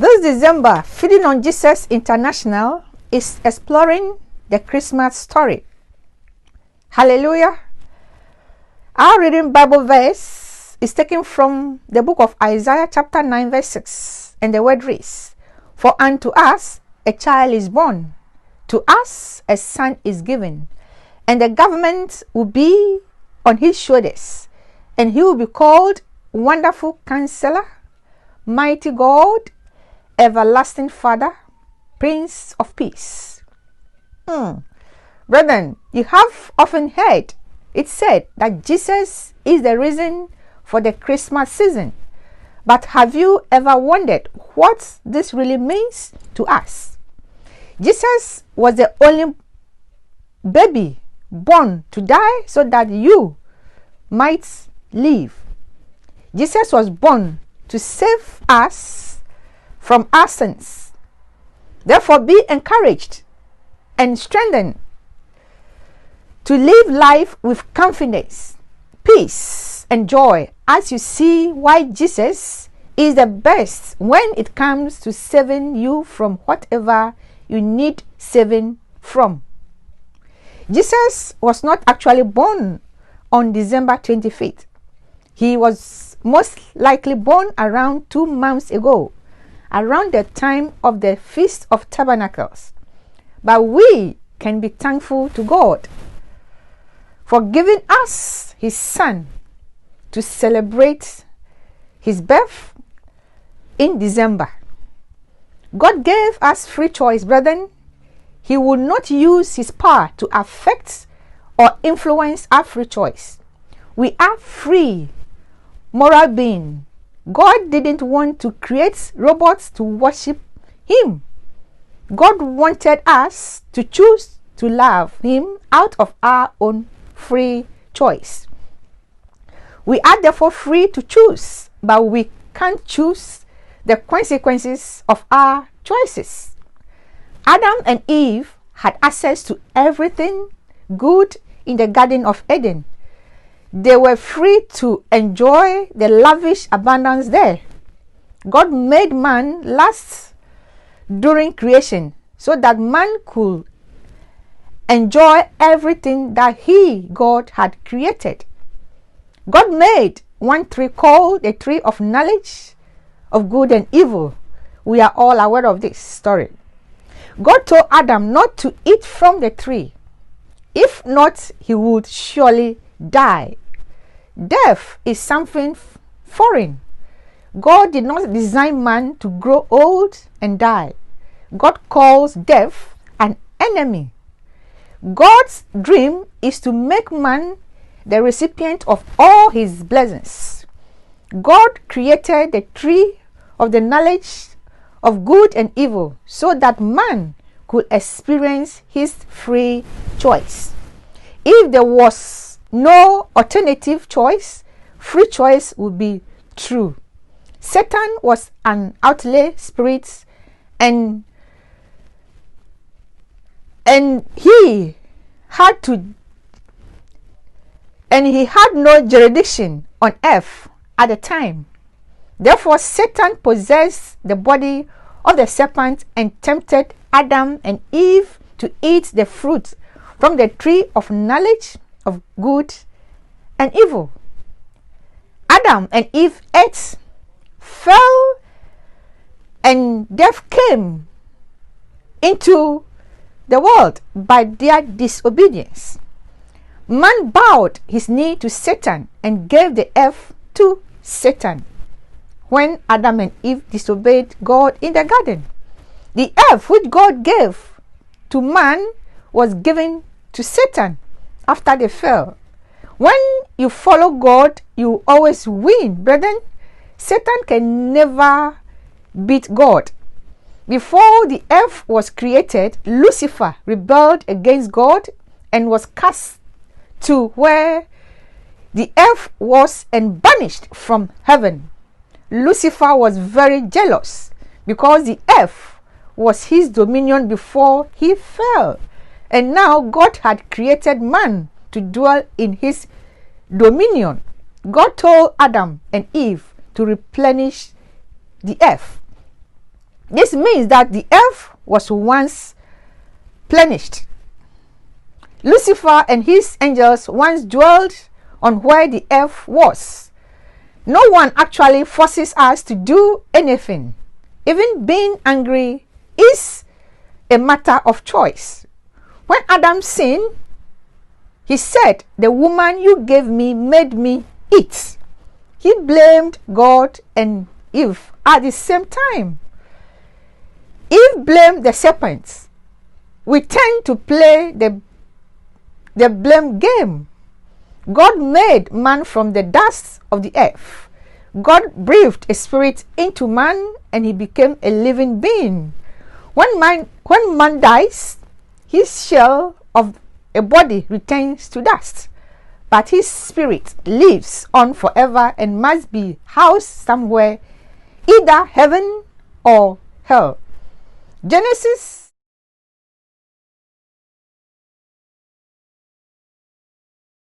This December, Feeding on Jesus International is exploring the Christmas story. Hallelujah. Our reading Bible verse is taken from the book of Isaiah chapter 9 verse 6, and the word reads, "For unto us a child is born, to us a son is given, and the government will be on his shoulders, and he will be called Wonderful Counselor, Mighty God, Everlasting Father, Prince of Peace." Brethren, you have often heard it said that Jesus is the reason for the Christmas season. But have you ever wondered what this really means to us? Jesus was the only baby born to die so that you might live. Jesus was born to save us from our sins. Therefore, be encouraged and strengthened to live life with confidence, peace, and joy as you see why Jesus is the best when it comes to saving you from whatever you need saving from. Jesus was not actually born on December 25th. He was most likely born around 2 months ago, around the time of the Feast of Tabernacles. But we can be thankful to God for giving us his son to celebrate his birth in December. God gave us free choice, brethren. He will not use his power to affect or influence our free choice. We are free moral beings. God didn't want to create robots to worship him. God wanted us to choose to love him out of our own free choice. We are therefore free to choose, but we can't choose the consequences of our choices. Adam and Eve had access to everything good in the Garden of Eden. They were free to enjoy the lavish abundance there. God made man last during creation so that man could enjoy everything that God had created. God made one tree called the tree of knowledge of good and evil. We are all aware of this story. God told Adam not to eat from the tree. If not, he would surely die. Death is something foreign. God did not design man to grow old and die. God calls death an enemy. God's dream is to make man the recipient of all his blessings. God created the tree of the knowledge of good and evil so that man could experience his free choice. If there was no alternative choice, free choice would be true. Satan was an outlet spirit, and he had no jurisdiction on earth at the time. Therefore, Satan possessed the body of the serpent and tempted Adam and Eve to eat the fruit from the tree of knowledge of good and evil. Adam and Eve ate, fell, and death came into the world by their disobedience. Man bowed his knee to Satan and gave the earth to Satan when Adam and Eve disobeyed God in the garden. The earth which God gave to man was given to Satan after they fell. When you follow God, you always win, brethren. Satan can never beat God. Before the earth was created, Lucifer rebelled against God and was cast to where the earth was and banished from heaven. Lucifer was very jealous because the earth was his dominion before he fell. And now God had created man to dwell in his dominion. God told Adam and Eve to replenish the earth. This means that the earth was once plenished. Lucifer and his angels once dwelled on where the earth was. No one actually forces us to do anything. Even being angry is a matter of choice. When Adam sinned, he said, "The woman you gave me made me eat." He blamed God and Eve at the same time. Eve blamed the serpent. We tend to play the blame game. God made man from the dust of the earth. God breathed a spirit into man and he became a living being. When man dies, his shell of a body returns to dust, but his spirit lives on forever and must be housed somewhere, either heaven or hell. Genesis